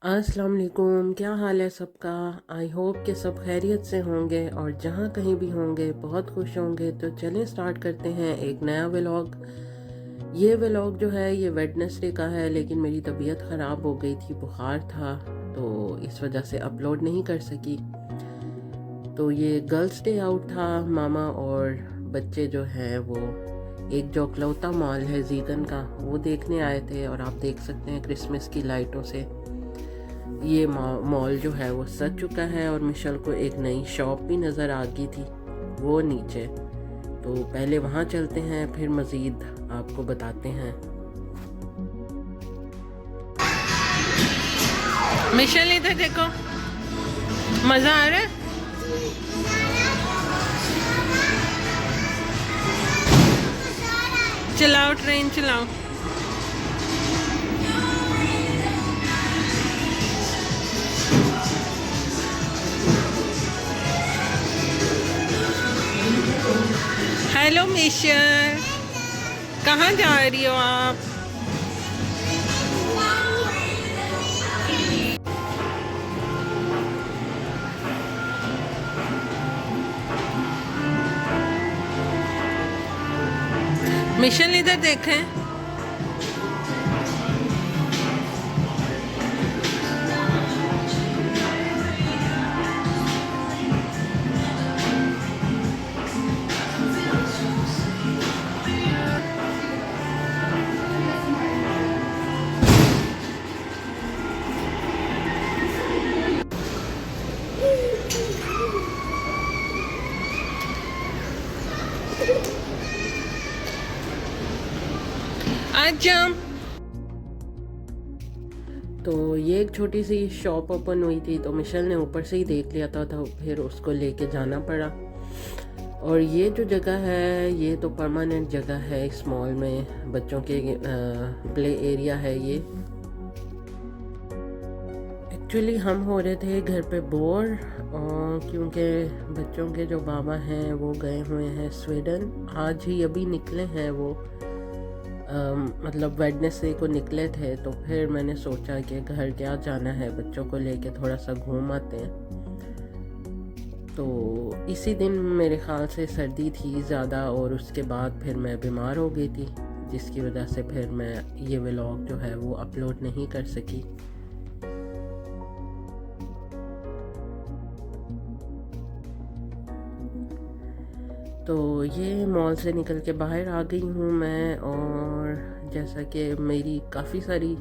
अस्सलाम वालेकुम, क्या हाल है सबका। आई होप कि सब खैरियत से होंगे और जहाँ कहीं भी होंगे बहुत खुश होंगे। तो चलें स्टार्ट करते हैं एक नया व्लॉग। ये व्लॉग जो है ये वेडनेसडे का है, लेकिन मेरी तबीयत ख़राब हो गई थी, बुखार था, तो इस वजह से अपलोड नहीं कर सकी। तो ये गर्ल्स डे आउट था। मामा और बच्चे जो हैं वो एक जो अकलौता मॉल है जीगन का वो देखने आए थे, और आप देख सकते हैं क्रिसमस की लाइटों से ये मॉल जो है वो सज चुका है। और मिशेल को एक नई शॉप भी नज़र आ गई थी वो नीचे। तो पहले वहाँ चलते हैं, फिर मज़ीद आपको बताते हैं। मिशेल इधर देखो, मज़ा आ रहा है। चलाओ ट्रेन चलाओ। हेलो मिशेल, कहाँ जा रही हो आप? मिशेल इधर देखें। आज जाम। तो ये एक छोटी सी शॉप ओपन हुई थी, तो मिशेल ने ऊपर से ही देख लिया था, तो फिर उसको लेके जाना पड़ा। और ये जो जगह है ये तो परमानेंट जगह है इस मॉल में, बच्चों के प्ले एरिया है ये। एक्चुअली हम हो रहे थे घर पे बोर, क्योंकि बच्चों के जो बाबा हैं वो गए हुए हैं स्वीडन। आज ही अभी निकले हैं वो, मतलब वेडनेसडे को निकले थे। तो फिर मैंने सोचा कि घर क्या जाना है, बच्चों को लेके थोड़ा सा घूम आते हैं। तो इसी दिन मेरे ख़्याल से सर्दी थी ज़्यादा, और उसके बाद फिर मैं बीमार हो गई थी, जिसकी वजह से फिर मैं ये व्लॉग जो है वो अपलोड नहीं कर सकी। तो ये मॉल से निकल के बाहर आ गई हूँ मैं, और जैसा कि मेरी काफ़ी सारी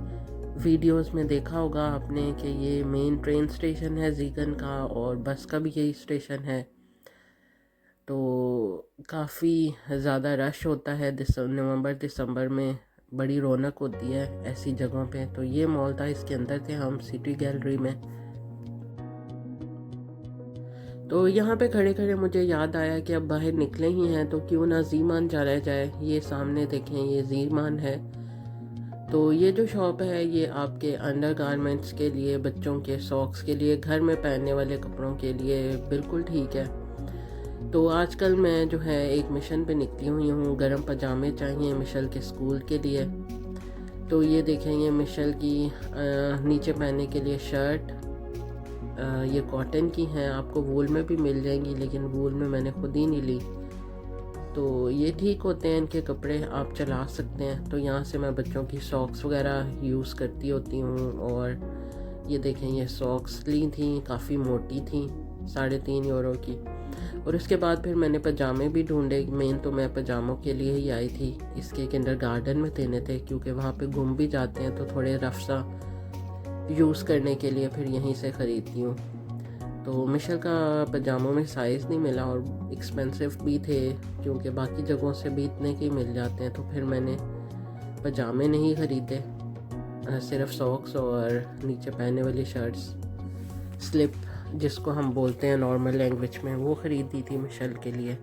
वीडियोस में देखा होगा आपने कि ये मेन ट्रेन स्टेशन है जीगन का, और बस का भी यही स्टेशन है। तो काफ़ी ज़्यादा रश होता है नवंबर दिसंबर में, बड़ी रौनक होती है ऐसी जगहों पे। तो ये मॉल था, इसके अंदर थे हम सिटी गैलरी में। तो यहाँ पे खड़े खड़े मुझे याद आया कि अब बाहर निकले ही हैं तो क्यों ना जीमान चला जाए। ये सामने देखें, ये जीमान है। तो ये जो शॉप है ये आपके अंडर गारमेंट्स के लिए, बच्चों के सॉक्स के लिए, घर में पहनने वाले कपड़ों के लिए बिल्कुल ठीक है। तो आजकल मैं जो है एक मिशन पे निकली हुई हूँ, गर्म पजामे चाहिए मिशेल के स्कूल के लिए। तो ये देखें, ये मिशेल की नीचे पहनने के लिए शर्ट, ये कॉटन की हैं, आपको वूल में भी मिल जाएंगी, लेकिन वूल में मैंने खुद ही नहीं ली। तो ये ठीक होते हैं इनके कपड़े, आप चला सकते हैं। तो यहाँ से मैं बच्चों की सॉक्स वगैरह यूज़ करती होती हूँ। और ये देखें, ये सॉक्स ली थी, काफ़ी मोटी थी, 3.5 यूरो की। और उसके बाद फिर मैंने पजामे भी ढूंढे। मेन तो मैं पजामों के लिए ही आई थी, इसके किंडरगार्टन में देने थे, क्योंकि वहाँ पे घूम भी जाते हैं तो थोड़े रफ सा यूज़ करने के लिए फिर यहीं से ख़रीदती हूँ। तो मिशेल का पजामों में साइज़ नहीं मिला, और एक्सपेंसिव भी थे, क्योंकि बाकी जगहों से भी इतने के मिल जाते हैं। तो फिर मैंने पजामे नहीं ख़रीदे, सिर्फ सॉक्स और नीचे पहनने वाली शर्ट्स, स्लिप जिसको हम बोलते हैं नॉर्मल लैंग्वेज में, वो ख़रीदी थी मिशेल के लिए।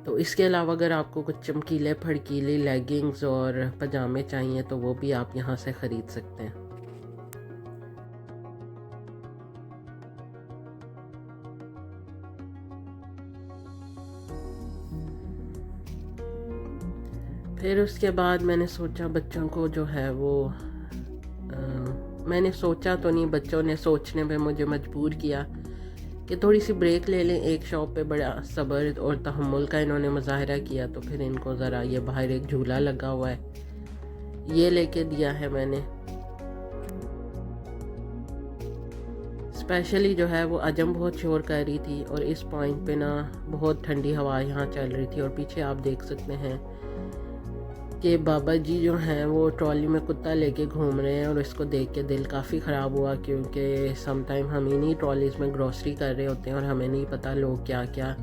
तो इसके अलावा अगर आपको कुछ चमकीले फड़कीले लेगिंग्स और पजामे चाहिए तो वो भी आप यहाँ से ख़रीद सकते हैं। फिर उसके बाद मैंने सोचा बच्चों को जो है वो मैंने सोचा तो नहीं, बच्चों ने सोचने पे मुझे मजबूर किया कि थोड़ी सी ब्रेक ले लें। एक शॉप पे बड़ा सब्र और तहम्मुल का इन्होंने मुजाहरा किया, तो फिर इनको ज़रा ये बाहर एक झूला लगा हुआ है, ये लेके दिया है मैंने। स्पेशली जो है वो अजम बहुत शोर कर रही थी और इस पॉइंट पे ना बहुत ठंडी हवा यहाँ चल रही थी, और पीछे आप देख सकते हैं कि बाबा जी जो हैं वो ट्रॉली में कुत्ता लेके घूम रहे हैं, और इसको देख के दिल काफ़ी ख़राब हुआ, क्योंकि सम टाइम हम इन्हीं ट्रॉलीज़ में ग्रॉसरी कर रहे होते हैं और हमें नहीं पता लोग क्या क्या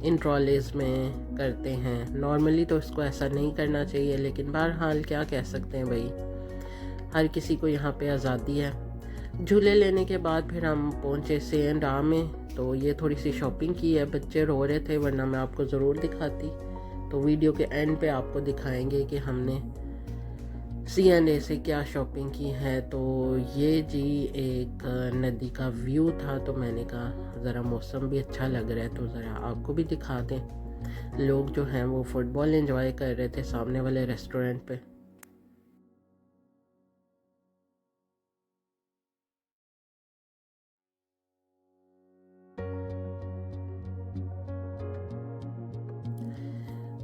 इन ट्रॉलीज़ में करते हैं। नॉर्मली तो इसको ऐसा नहीं करना चाहिए, लेकिन बहरहाल क्या कह सकते हैं भाई, हर किसी को यहाँ पे आज़ादी है। झूले लेने के बाद फिर हम पहुँचे C&R में, तो ये थोड़ी सी शॉपिंग की है। बच्चे रो रहे थे, वरना मैं आपको ज़रूर दिखाती, तो वीडियो के एंड पे आपको दिखाएंगे कि हमने C&A से क्या शॉपिंग की है। तो ये जी एक नदी का व्यू था, तो मैंने कहा ज़रा मौसम भी अच्छा लग रहा है तो ज़रा आपको भी दिखा दें। लोग जो हैं वो फुटबॉल एंजॉय कर रहे थे सामने वाले रेस्टोरेंट पे।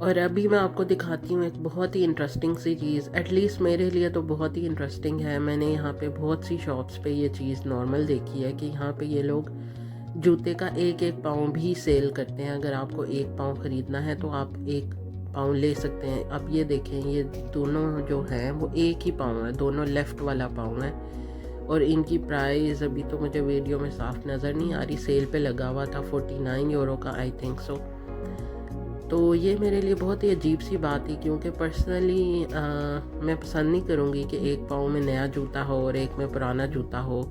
और अभी मैं आपको दिखाती हूँ एक बहुत ही इंटरेस्टिंग सी चीज़, एटलीस्ट मेरे लिए तो बहुत ही इंटरेस्टिंग है। मैंने यहाँ पे बहुत सी शॉप्स पे ये चीज़ नॉर्मल देखी है कि यहाँ पे ये लोग जूते का एक एक पाँव भी सेल करते हैं। अगर आपको एक पाँव ख़रीदना है तो आप एक पाँव ले सकते हैं। अब ये देखें, ये दोनों जो हैं वो एक ही पाँव है, दोनों लेफ़्ट वाला पाँव है, और इनकी प्राइस अभी तो मुझे वीडियो में साफ नज़र नहीं आ रही, सेल पे लगा हुआ था 49 यूरो का, आई थिंक सो। तो ये मेरे लिए बहुत ही अजीब सी बात थी, क्योंकि पर्सनली मैं पसंद नहीं करूँगी कि एक पाँव में नया जूता हो और एक में पुराना जूता हो।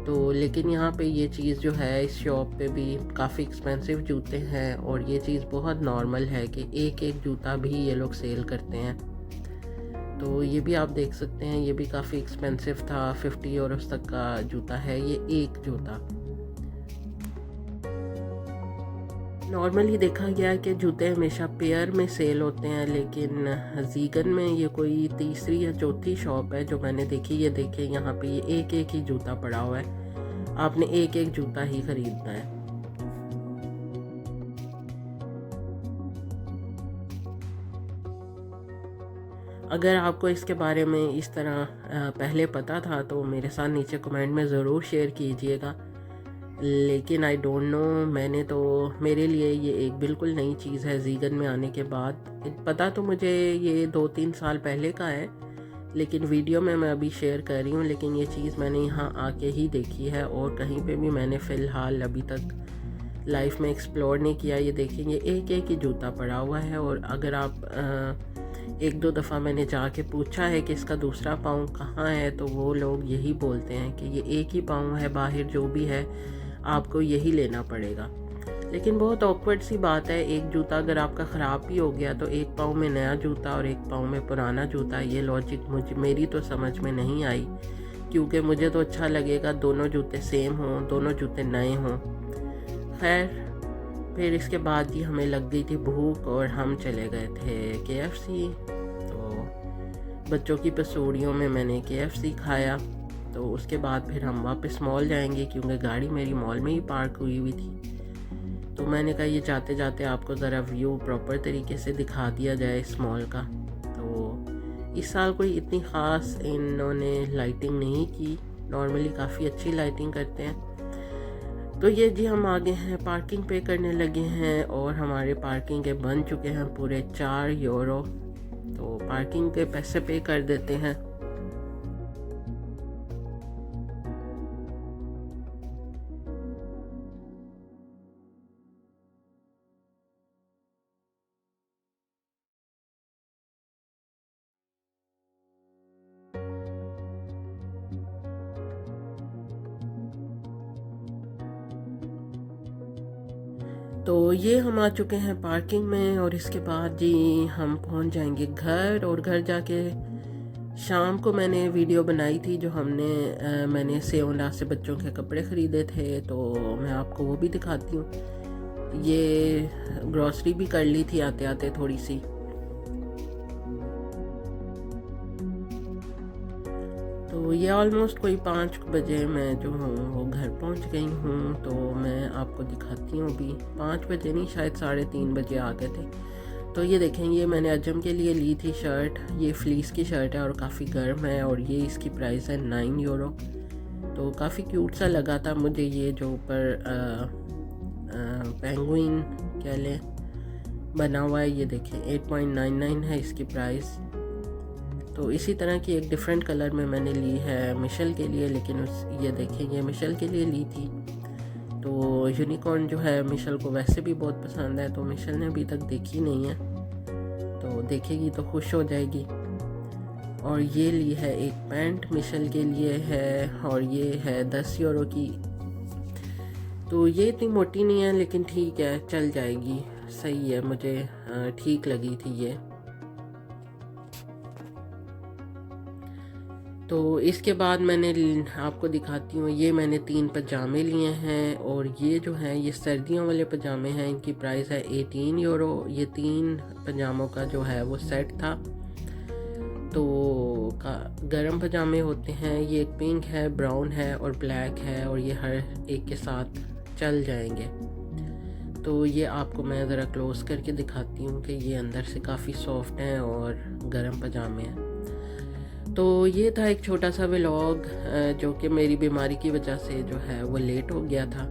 तो लेकिन यहाँ पे ये चीज़ जो है, इस शॉप पे भी काफ़ी एक्सपेंसिव जूते हैं, और ये चीज़ बहुत नॉर्मल है कि एक एक जूता भी ये लोग सेल करते हैं। तो ये भी आप देख सकते हैं, ये भी काफ़ी एक्सपेंसिव था, 50 यूरोस तक का जूता है ये एक जूता। नॉर्मली देखा गया है कि जूते हमेशा पेयर में सेल होते हैं, लेकिन ज़ीगन में ये कोई तीसरी या चौथी शॉप है जो मैंने देखी। ये देखें, यहाँ पे ये एक एक ही जूता पड़ा हुआ है, आपने एक एक जूता ही ख़रीदना है। अगर आपको इसके बारे में इस तरह पहले पता था तो मेरे साथ नीचे कमेंट में ज़रूर शेयर कीजिएगा, लेकिन आई डोंट नो, मैंने तो, मेरे लिए ये एक बिल्कुल नई चीज़ है ज़ीगन में आने के बाद। पता तो मुझे ये 2-3 साल पहले का है, लेकिन वीडियो में मैं अभी शेयर कर रही हूँ। लेकिन ये चीज़ मैंने यहाँ आके ही देखी है, और कहीं पे भी मैंने फ़िलहाल अभी तक लाइफ में एक्सप्लोर नहीं किया। ये देखेंगे एक एक ही जूता पड़ा हुआ है, और अगर आप एक दो दफ़ा मैंने जाके पूछा है कि इसका दूसरा पाँव कहाँ है, तो वो लोग यही बोलते हैं कि ये एक ही पाँव है, बाहर जो भी है आपको यही लेना पड़ेगा। लेकिन बहुत ऑकवर्ड सी बात है, एक जूता अगर आपका ख़राब भी हो गया तो एक पाँव में नया जूता और एक पाँव में पुराना जूता, ये लॉजिक मेरी तो समझ में नहीं आई, क्योंकि मुझे तो अच्छा लगेगा दोनों जूते सेम हों, दोनों जूते नए हों। खैर, फिर इसके बाद ही हमें लग गई थी भूख, और हम चले गए थे KFC। तो बच्चों की पसूड़ियों में मैंने KFC खाया। तो उसके बाद फिर हम वापस मॉल जाएंगे, क्योंकि गाड़ी मेरी मॉल में ही पार्क हुई हुई थी। तो मैंने कहा ये जाते जाते आपको ज़रा व्यू प्रॉपर तरीके से दिखा दिया जाए इस मॉल का। तो इस साल कोई इतनी ख़ास इन्होंने लाइटिंग नहीं की, नॉर्मली काफ़ी अच्छी लाइटिंग करते हैं। तो ये जी हम आगे हैं, पार्किंग पे करने लगे हैं, और हमारे पार्किंग के बन चुके हैं पूरे 4 यूरो। तो पार्किंग के पैसे पे कर देते हैं। तो ये हम आ चुके हैं पार्किंग में, और इसके बाद जी हम पहुंच जाएंगे घर। और घर जाके शाम को मैंने वीडियो बनाई थी जो मैंने C&A से बच्चों के कपड़े ख़रीदे थे, तो मैं आपको वो भी दिखाती हूँ। ये ग्रॉसरी भी कर ली थी आते आते थोड़ी सी। तो ये ऑलमोस्ट कोई 5 बजे मैं जो हूँ वो घर पहुँच गई हूँ। तो मैं आपको दिखाती हूँ अभी। 5 बजे नहीं, शायद 3:30 बजे आ गए थे। तो ये देखें, ये मैंने अजम के लिए ली थी शर्ट। ये फ्लीस की शर्ट है और काफ़ी गर्म है और ये इसकी प्राइस है 9 यूरो। तो काफ़ी क्यूट सा लगा था मुझे ये, जो ऊपर पेंगुइन कह लें बना हुआ है। ये देखें 8.99 है इसकी प्राइस। तो इसी तरह की एक डिफरेंट कलर में मैंने ली है मिशेल के लिए, लेकिन ये देखें ये मिशेल के लिए ली थी। तो यूनिकॉर्न जो है मिशेल को वैसे भी बहुत पसंद है, तो मिशेल ने अभी तक देखी नहीं है, तो देखेगी तो खुश हो जाएगी। और ये ली है एक पैंट मिशेल के लिए है और ये है 10 यूरो की। तो ये इतनी मोटी नहीं है लेकिन ठीक है, चल जाएगी, सही है, मुझे ठीक लगी थी ये। तो इसके बाद मैंने आपको दिखाती हूँ, ये मैंने 3 पजामे लिए हैं और ये जो हैं ये सर्दियों वाले पजामे हैं। इनकी प्राइस है 18 यूरो। ये 3 पजामों का जो है वो सेट था। तो गर्म पजामे होते हैं, ये एक पिंक है, ब्राउन है और ब्लैक है और ये हर एक के साथ चल जाएंगे। तो ये आपको मैं ज़रा क्लोज करके दिखाती हूँ कि ये अंदर से काफ़ी सॉफ्ट हैं और गर्म पजामे हैं। तो ये था एक छोटा सा व्लॉग जो कि मेरी बीमारी की वजह से जो है वो लेट हो गया था।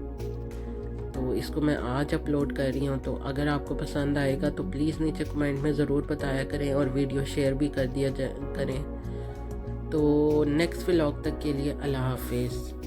तो इसको मैं आज अपलोड कर रही हूँ। तो अगर आपको पसंद आएगा तो प्लीज़ नीचे कमेंट में ज़रूर बताया करें और वीडियो शेयर भी कर दिया करें। तो नेक्स्ट व्लॉग तक के लिए अल्लाह हाफिज़।